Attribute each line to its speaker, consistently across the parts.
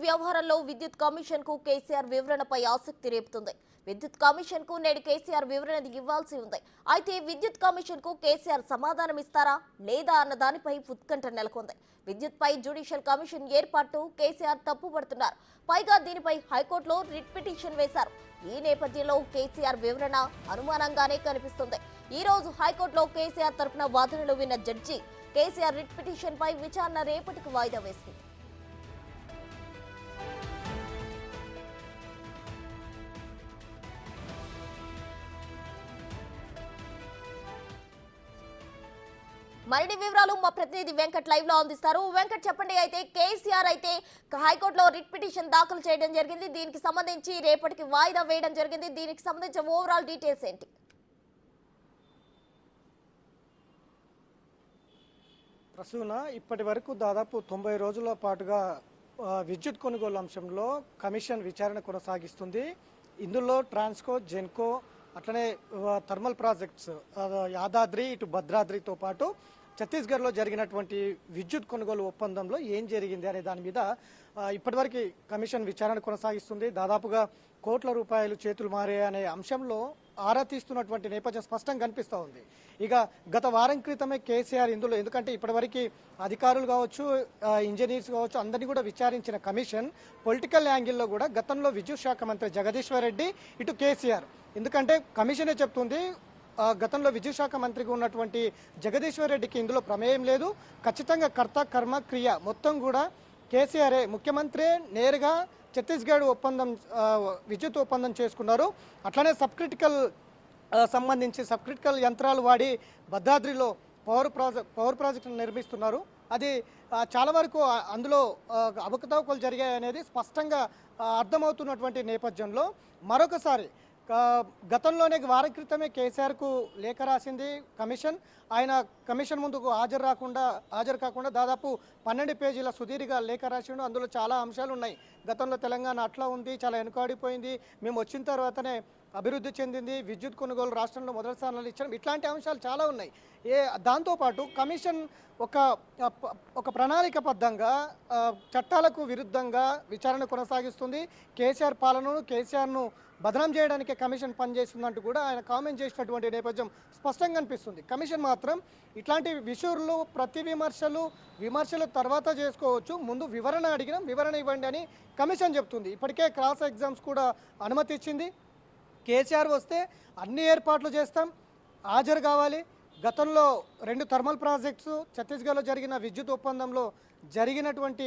Speaker 1: వ్యవహారంలో విద్యుత్ కమిషన్ కు కేసీఆర్ వివరణపై ఆసక్తి రేపుతుంది. విద్యుత్ కమిషన్ కు నేడు కేసీఆర్ వివరణ ఇవ్వాల్సి ఉంది. అయితే విద్యుత్ కమిషన్ కు కేసీఆర్ సమాధానం ఇస్తారా లేదా అన్న దానిపై ఉత్కంఠ నెలకొంది. విద్యుత్ పై జ్యుడిషియల్ కమిషన్ ఏర్పాటు కేసీఆర్ తప్పుపడుతున్నారు. పైగా దీనిపై హైకోర్టులో రిట్ పిటిషన్ వేశారు. ఈ నేపథ్యంలో కేసీఆర్ వివరణ అనుమానంగానే కనిపిస్తుంది. ఈ రోజు హైకోర్టులో కేసీఆర్ తరపున వాదనలు విన్న జడ్జి కేసీఆర్ రిట్ పిటిషన్ పై విచారణ రేపటికి వాయిదా వేసింది. మరిన్ని వివరాలు మా ప్రతినిధి వెంకట్ లైవ్ లో అందిస్తారు. వెంకట్, చెప్పండి. అయితే కేసీఆర్ అయితే హైకోర్టులో రిట్ పిటిషన్ దాఖలు చేయడం జరిగింది. దీనికి సంబంధించి రేపటికి వాయిదా వేయడం జరిగింది. దీనికి సంబంధించిన ఓవరాల్ డీటెయిల్స్ ఏంటి?
Speaker 2: ప్రసూన, ఇప్పటి వరకు దాదాపు 90 రోజుల పాటుగా విద్యుత్ కొనుగోలు అంశంలో కమిషన్ విచారణ కొనసాగిస్తుంది. ఇందులో ట్రాన్స్కో, జెన్కో, అట్లనే థర్మల్ ప్రాజెక్ట్స్ యాదాద్రి, ఇటు భద్రాద్రితో పాటు ఛత్తీస్గఢ్లో జరిగినటువంటి విద్యుత్ కొనుగోలు ఒప్పందంలో ఏం జరిగింది అనే దాని మీద ఇప్పటివరకు కమిషన్ విచారణ కొనసాగిస్తుంది. దాదాపుగా కోట్ల రూపాయలు చేతులు మారే అనే అంశంలో ఆరా తీస్తున్నటువంటి నేపథ్యం స్పష్టంగా కనిపిస్తూ ఉంది. ఇక గత వారం క్రితమే కేసీఆర్ ఇందులో, ఎందుకంటే ఇప్పటివరకు అధికారులు కావచ్చు, ఇంజనీర్స్ కావచ్చు, అందరినీ కూడా విచారించిన కమిషన్ పొలిటికల్ యాంగిల్లో కూడా గతంలో విద్యుత్ శాఖ మంత్రి జగదీశ్వర్ రెడ్డి, ఇటు కేసీఆర్, ఎందుకంటే కమిషనే చెప్తుంది గతంలో విద్యుత్ శాఖ మంత్రిగా ఉన్నటువంటి జగదీశ్వర్ రెడ్డికి ఇందులో ప్రమేయం లేదు, ఖచ్చితంగా కర్త కర్మ క్రియ మొత్తం కూడా కేసీఆరే, ముఖ్యమంత్రి నేరుగా ఛత్తీస్గఢ్ ఒప్పందం విద్యుత్ ఒప్పందం చేసుకున్నారు. అట్లనే సబ్ క్రిటికల్ యంత్రాలు వాడి భద్రాద్రిలో పవర్ ప్రాజెక్టును నిర్మిస్తున్నారు. అది చాలా వరకు అందులో అవకతవకలు జరిగాయి అనేది స్పష్టంగా అర్థమవుతున్నటువంటి నేపథ్యంలో మరొకసారి గతంలోనే వారం క్రితమే కేసీఆర్కు లేఖ రాసింది కమిషన్. ఆయన కమిషన్ ముందుకు హాజరు కాకుండా దాదాపు 12 పేజీల సుదీర్ఘ లేఖ రాసిండు. అందులో చాలా అంశాలు ఉన్నాయి. గతంలో తెలంగాణ అట్లా ఉంది, చాలా వెనుకాడిపోయింది, మేము వచ్చిన తర్వాతనే అభివృద్ధి చెందింది, విద్యుత్ కొనుగోలు రాష్ట్రంలో మొదటి స్థానాలు ఇచ్చడం, ఇట్లాంటి అంశాలు చాలా ఉన్నాయి. దాంతోపాటు కమిషన్ ఒక ప్రణాళికబద్ధంగా చట్టాలకు విరుద్ధంగా విచారణ కొనసాగిస్తుంది. కేసీఆర్ పాలనను, కేసీఆర్ను బదనాం చేయడానికి కమిషన్ పనిచేస్తుందంటూ కూడా ఆయన కామెంట్ చేసినటువంటి నేపథ్యం స్పష్టంగా కనిపిస్తుంది. కమిషన్ మాత్రం ఇట్లాంటి విషయాలు ప్రతి విమర్శలు తర్వాత చేసుకోవచ్చు, ముందు వివరణ అడిగినాం, వివరణ ఇవ్వండి అని కమిషన్ చెప్తుంది. ఇప్పటికే క్రాస్ ఎగ్జామ్స్ కూడా అనుమతి ఇచ్చింది. కేసీఆర్ వస్తే అన్ని ఏర్పాట్లు చేస్తాం, హాజరు కావాలి. గతంలో 2 థర్మల్ ప్రాజెక్ట్స్ ఛత్తీస్గఢ్లో జరిగిన విద్యుత్ ఒప్పందంలో జరిగినటువంటి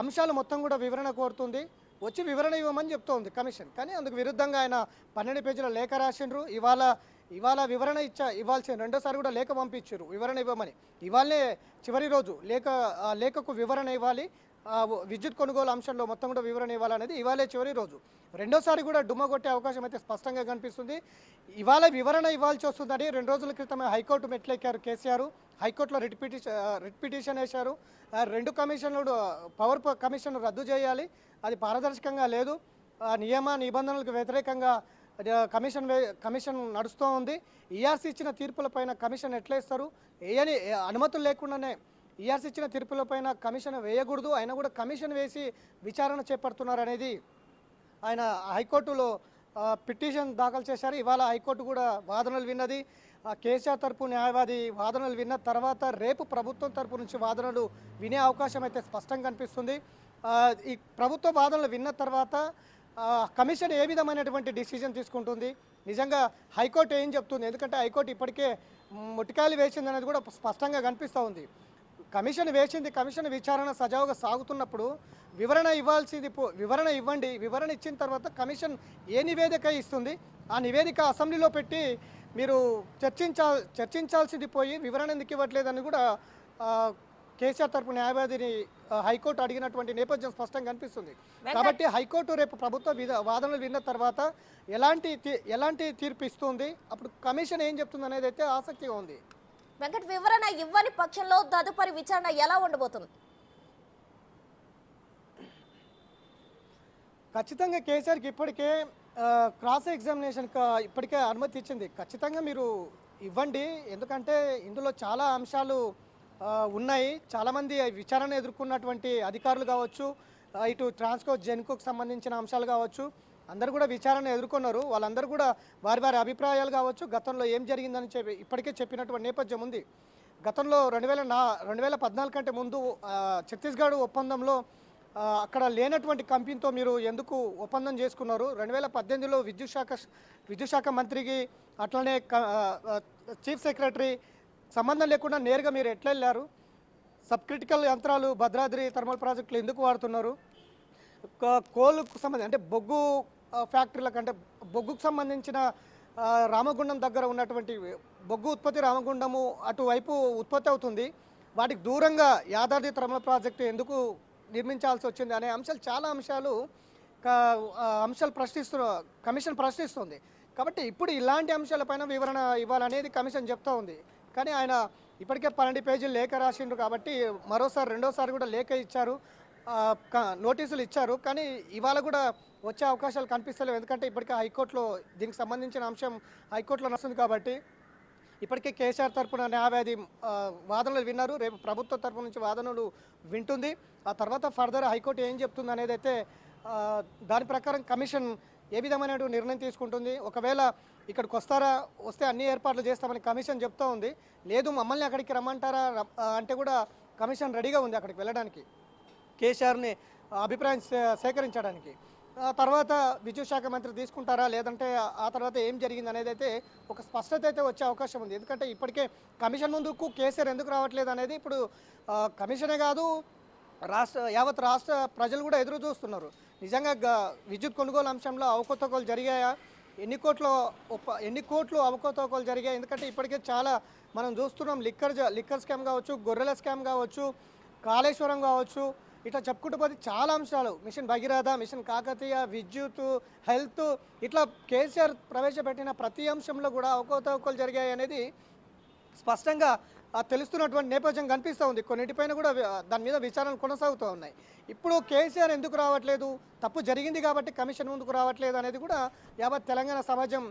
Speaker 2: అంశాలు మొత్తం కూడా వివరణ కోరుతుంది, వచ్చి వివరణ ఇవ్వమని చెప్తోంది కమిషన్. కానీ అందుకు విరుద్ధంగా ఆయన 12 పేజీల లేఖ రాసిండ్రు. ఇవాళ వివరణ ఇవ్వాల్సిన రెండోసారి కూడా లేఖ పంపించారు వివరణ ఇవ్వమని. ఇవాళనే చివరి రోజు లేఖకు వివరణ ఇవ్వాలి, విద్యుత్ కొనుగోలు అంశంలో మొత్తం కూడా వివరణ ఇవ్వాలనేది ఇవాళే చివరి రోజు. రెండోసారి కూడా డుమ్మ కొట్టే అవకాశం అయితే స్పష్టంగా కనిపిస్తుంది. ఇవాళ వివరణ ఇవ్వాల్సి వస్తుందని 2 రోజుల క్రితమే హైకోర్టు మెట్లెక్కారు కేసీఆర్. హైకోర్టులో రిట్ పిటిషన్ వేశారు. 2 కమిషన్లు పవర్ కమిషన్ రద్దు చేయాలి, అది పారదర్శకంగా లేదు, నియమ నిబంధనలకు వ్యతిరేకంగా కమిషన్ నడుస్తూ ఉంది. ఈఆర్సీ ఇచ్చిన తీర్పులపైన కమిషన్ ఎట్లా ఇస్తారు, అనుమతులు లేకుండానే ఈఆర్సీ ఇచ్చిన తీర్పులపైన కమిషన్ వేయకూడదు, అయినా కూడా కమిషన్ వేసి విచారణ చేపడుతున్నారు అనేది ఆయన హైకోర్టులో పిటిషన్ దాఖలు చేశారు. ఇవాళ హైకోర్టు కూడా వాదనలు విన్నది. కేసీఆర్ తరపు న్యాయవాది వాదనలు విన్న తర్వాత రేపు ప్రభుత్వం తరపు నుంచి వాదనలు వినే అవకాశం అయితే స్పష్టంగా కనిపిస్తుంది. ఈ ప్రభుత్వ వాదనలు విన్న తర్వాత కమిషన్ ఏ విధమైనటువంటి డిసిజన్ తీసుకుంటుంది, నిజంగా హైకోర్టు ఏం చెప్తుంది, ఎందుకంటే హైకోర్టు ఇప్పటికే ముటికాయలు వేసింది అనేది కూడా స్పష్టంగా కనిపిస్తూ ఉంది. కమిషన్ వేసింది, కమిషన్ విచారణ సజావుగా సాగుతున్నప్పుడు వివరణ ఇవ్వండి, వివరణ ఇచ్చిన తర్వాత కమిషన్ ఏ నివేదిక ఇస్తుంది, ఆ నివేదిక అసెంబ్లీలో పెట్టి మీరు చర్చించాల్సింది పోయి వివరణ ఎందుకు ఇవ్వట్లేదని కూడా కేసీఆర్ తరపు న్యాయవాదిని హైకోర్టు అడిగినటువంటి నేపథ్యం స్పష్టంగా కనిపిస్తుంది. కాబట్టి హైకోర్టు రేపు ప్రభుత్వ వాదనలు విన్న తర్వాత ఎలాంటి తీర్పు ఇస్తుంది, అప్పుడు కమిషన్ ఏం చెప్తుంది అనేది అయితే ఆసక్తిగా ఉంది.
Speaker 1: వెంకట్, వివరణ ఇవ్వని పక్షంలో తదుపరి విచారణ ఎలా ఉండబోతుంది?
Speaker 2: ఖచ్చితంగా కేసీఆర్కి ఇప్పటికే క్రాస్ ఎగ్జామినేషన్ ఇప్పటికే అనుమతి ఇచ్చింది. ఖచ్చితంగా మీరు ఇవ్వండి, ఎందుకంటే ఇందులో చాలా అంశాలు ఉన్నాయి. చాలామంది విచారణ ఎదుర్కొన్నటువంటి అధికారులు కావచ్చు, ఇటు ట్రాన్స్కో జెన్కోకు సంబంధించిన అంశాలు కావచ్చు, అందరూ కూడా విచారణ ఎదుర్కొన్నారు. వాళ్ళందరూ కూడా వారి వారి అభిప్రాయాలు కావచ్చు, గతంలో ఏం జరిగిందని ఇప్పటికే చెప్పినటువంటి నేపథ్యం ఉంది. గతంలో 2014 కంటే ముందు ఛత్తీస్గఢ్ ఒప్పందంలో అక్కడ లేనటువంటి కంపెనీతో మీరు ఎందుకు ఒప్పందం చేసుకున్నారు? 2018లో విద్యుత్ శాఖ మంత్రికి అట్లనే చీఫ్ సెక్రటరీ సంబంధం లేకుండా నేరుగా మీరు ఎట్లా వెళ్ళారు? సబ్ క్రిటికల్ యంత్రాలు భద్రాద్రి థర్మల్ ప్రాజెక్టులు ఎందుకు వాడుతున్నారు? కోలుకు సంబంధించి అంటే బొగ్గు ఫ్యాక్టరీలకు అంటే బొగ్గుకు సంబంధించిన రామగుండం దగ్గర ఉన్నటువంటి బొగ్గు ఉత్పత్తి రామగుండము అటువైపు ఉత్పత్తి అవుతుంది, వాటికి దూరంగా యాదాద్రి థర్మల్ ప్రాజెక్టు ఎందుకు నిర్మించాల్సి వచ్చింది అనే అంశాలు చాలా అంశాలు కమిషన్ ప్రశ్నిస్తుంది. కాబట్టి ఇప్పుడు ఇలాంటి అంశాలపైన వివరణ ఇవ్వాలనేది కమిషన్ చెప్తా ఉంది. కానీ ఆయన ఇప్పటికే 12 పేజీలు లేఖ రాసిండ్రు కాబట్టి రెండోసారి కూడా లేఖ ఇచ్చారు, నోటీసులు ఇచ్చారు. కానీ ఇవాళ కూడా వచ్చే అవకాశాలు కనిపిస్తలేవు. ఎందుకంటే ఇప్పటికే హైకోర్టులో దీనికి సంబంధించిన అంశం హైకోర్టులో నడుస్తుంది కాబట్టి ఇప్పటికే కేసీఆర్ తరఫున న్యాయవాది వాదనలు విన్నారు, రేపు ప్రభుత్వ తరఫు నుంచి వాదనలు వింటుంది. ఆ తర్వాత ఫర్దర్ హైకోర్టు ఏం చెప్తుంది అనేది అయితే దాని ప్రకారం కమిషన్ ఏ విధమైన నిర్ణయం తీసుకుంటుంది. ఒకవేళ ఇక్కడికి వస్తే అన్ని ఏర్పాట్లు చేస్తామని కమిషన్ చెప్తూ ఉంది. లేదు మమ్మల్ని అక్కడికి రమ్మంటారా అంటే కూడా కమిషన్ రెడీగా ఉంది అక్కడికి వెళ్ళడానికి, కేసీఆర్ని అభిప్రాయం సేకరించడానికి. తర్వాత విద్యుత్ శాఖ మంత్రి తీసుకుంటారా లేదంటే ఆ తర్వాత ఏం జరిగింది అనేది అయితే ఒక స్పష్టత అయితే వచ్చే అవకాశం ఉంది. ఎందుకంటే ఇప్పటికే కమిషన్ ముందుకు కేసీఆర్ ఎందుకు రావట్లేదు అనేది ఇప్పుడు కమిషనే కాదు యావత్ రాష్ట్ర ప్రజలు కూడా ఎదురు చూస్తున్నారు. నిజంగా విద్యుత్ కొనుగోలు అంశంలో అవకతవకలు జరిగాయా, ఎన్ని కోట్లు అవకతవకలు జరిగాయి? ఎందుకంటే ఇప్పటికే చాలా మనం చూస్తున్నాం, లిక్కర్ స్కామ్ కావచ్చు, గొర్రెల స్కామ్ కావచ్చు, కాళేశ్వరం కావచ్చు, ఇట్లా చెప్పుకుంటూ పోతే చాలా అంశాలు, మిషన్ భగీరథ, మిషన్ కాకతీయ, విద్యుత్, హెల్త్, ఇట్లా కేసీఆర్ ప్రవేశపెట్టిన ప్రతి అంశంలో కూడా అవకతవకలు జరిగాయి అనేది స్పష్టంగా తెలుస్తున్నటువంటి నేపథ్యం కనిపిస్తూ ఉంది. కొన్నిటిపైన కూడా దాని మీద విచారణలు కొనసాగుతూ ఉన్నాయి. ఇప్పుడు కేసీఆర్ ఎందుకు రావట్లేదు, తప్పు జరిగింది కాబట్టి కమిషన్ ముందుకు రావట్లేదు అనేది కూడా యావత్ తెలంగాణ సమాజం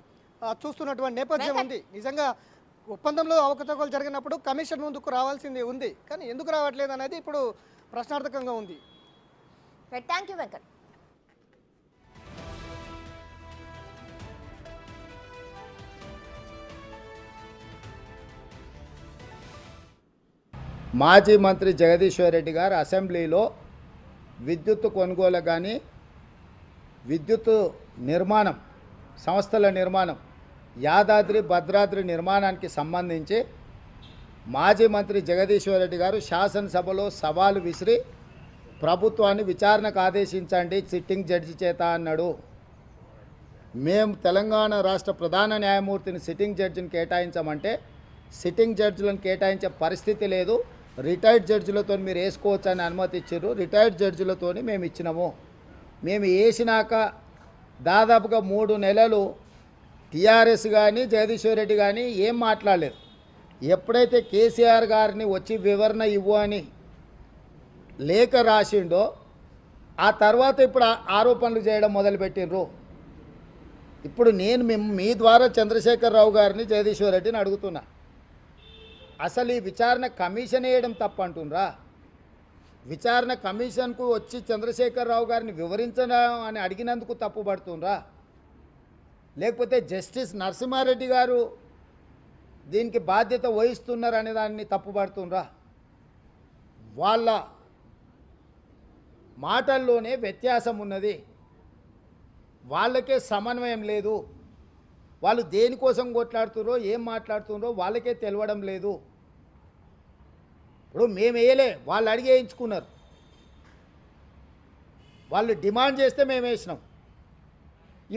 Speaker 2: చూస్తున్నటువంటి నేపథ్యం ఉంది. నిజంగా ఒప్పందంలో అవకతవకలు జరిగినప్పుడు కమిషన్ ముందుకు రావాల్సింది ఉంది, కానీ ఎందుకు రావట్లేదు అనేది ఇప్పుడు ప్రశ్నార్థకంగా ఉంది.
Speaker 1: Thank you Venkat.
Speaker 3: మాజీ మంత్రి జగదీశ్వర్ రెడ్డి గారు అసెంబ్లీలో విద్యుత్ కొనుగోలు కానీ విద్యుత్ నిర్మాణం సంస్థల నిర్మాణం యాదాద్రి భద్రాద్రి నిర్మాణానికి సంబంధించి మాజీ మంత్రి జగదీశ్వర్ రెడ్డి గారు శాసనసభలో సవాలు విసిరి ప్రభుత్వాన్ని విచారణకు ఆదేశించండి సిట్టింగ్ జడ్జి చేత అన్నాడు. మేము తెలంగాణ రాష్ట్ర ప్రధాన న్యాయమూర్తిని సిట్టింగ్ జడ్జిని కేటాయించమంటే సిట్టింగ్ జడ్జిలను కేటాయించే పరిస్థితి లేదు, రిటైర్డ్ జడ్జిలతో మీరు వేసుకోవచ్చు అని అనుమతి ఇచ్చారు. రిటైర్డ్ జడ్జిలతో మేము ఇచ్చినాము. మేము వేసినాక దాదాపుగా 3 నెలలు టీఆర్ఎస్ కానీ జగదీశ్వర్ రెడ్డి కానీ ఏం మాట్లాడలేదు. ఎప్పుడైతే కేసీఆర్ గారిని వచ్చి వివరణ ఇవ్వు అని లేఖ రాసిండో ఆ తర్వాత ఇప్పుడు ఆరోపణలు చేయడం మొదలుపెట్టిండ్రు. ఇప్పుడు నేను మీ ద్వారా చంద్రశేఖరరావు గారిని జగదీశ్వర్ రెడ్డిని అడుగుతున్నా, అసలు ఈ విచారణ కమిషన్ వేయడం తప్పు అంటుండ్రా? విచారణ కమిషన్కు వచ్చి చంద్రశేఖరరావు గారిని వివరించడం అని అడిగినందుకు తప్పు పడుతుండ్రా? లేకపోతే జస్టిస్ నరసింహారెడ్డి గారు దీనికి బాధ్యత వహిస్తున్నారు అనే దాన్ని తప్పుపడుతుండ్రా? వాళ్ళ మాటల్లోనే వ్యత్యాసం ఉన్నది, వాళ్ళకే సమన్వయం లేదు. వాళ్ళు దేనికోసం కొట్లాడుతున్నారో ఏం మాట్లాడుతున్నారో వాళ్ళకే తెలవడం లేదు. ఇప్పుడు మేము వేయలే, వాళ్ళు అడిగి వేయించుకున్నారు. వాళ్ళు డిమాండ్ చేస్తే మేము వేసినాం.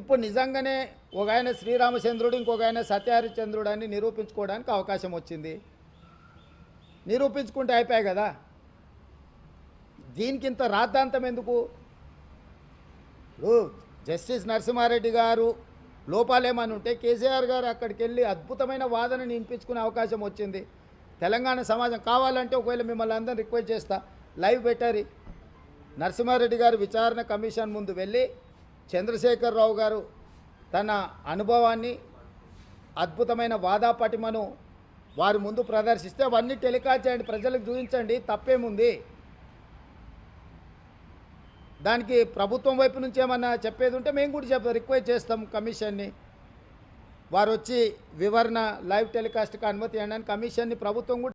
Speaker 3: ఇప్పుడు నిజంగానే ఒక ఆయన శ్రీరామచంద్రుడు ఇంకొక ఆయన సత్యహరిచంద్రుడు అని నిరూపించుకోవడానికి అవకాశం వచ్చింది. నిరూపించుకుంటే అయిపోయాయి కదా, దీనికి ఇంత రాద్ధాంతం ఎందుకు? ఇప్పుడు జస్టిస్ నరసింహారెడ్డి గారు లోపాలేమని ఉంటే కేసీఆర్ గారు అక్కడికి వెళ్ళి అద్భుతమైన వాదనని వినిపించుకునే అవకాశం వచ్చింది. తెలంగాణ సమాజం కావాలంటే ఒకవేళ మిమ్మల్ని అందరిని రిక్వెస్ట్ చేస్తా, లైవ్ పెట్టారు. నరసింహారెడ్డి గారు విచారణ కమిషన్ ముందు వెళ్ళి చంద్రశేఖరరావు గారు తన అనుభవాన్ని అద్భుతమైన వాదాపటిమను వారి ముందు ప్రదర్శిస్తే అవన్నీ టెలికాస్ట్ చేయండి, ప్రజలకు చూపించండి, తప్పేముంది? దానికి ప్రభుత్వం వైపు నుంచి ఏమన్నా చెప్పేది ఉంటే మేము కూడా రిక్వెస్ట్ చేస్తాం కమిషన్ని. వారు వచ్చి వివరణ లైవ్ టెలికాస్ట్కి అనుమతి ఇవ్వడానికి కమిషన్ని ప్రభుత్వం కూడా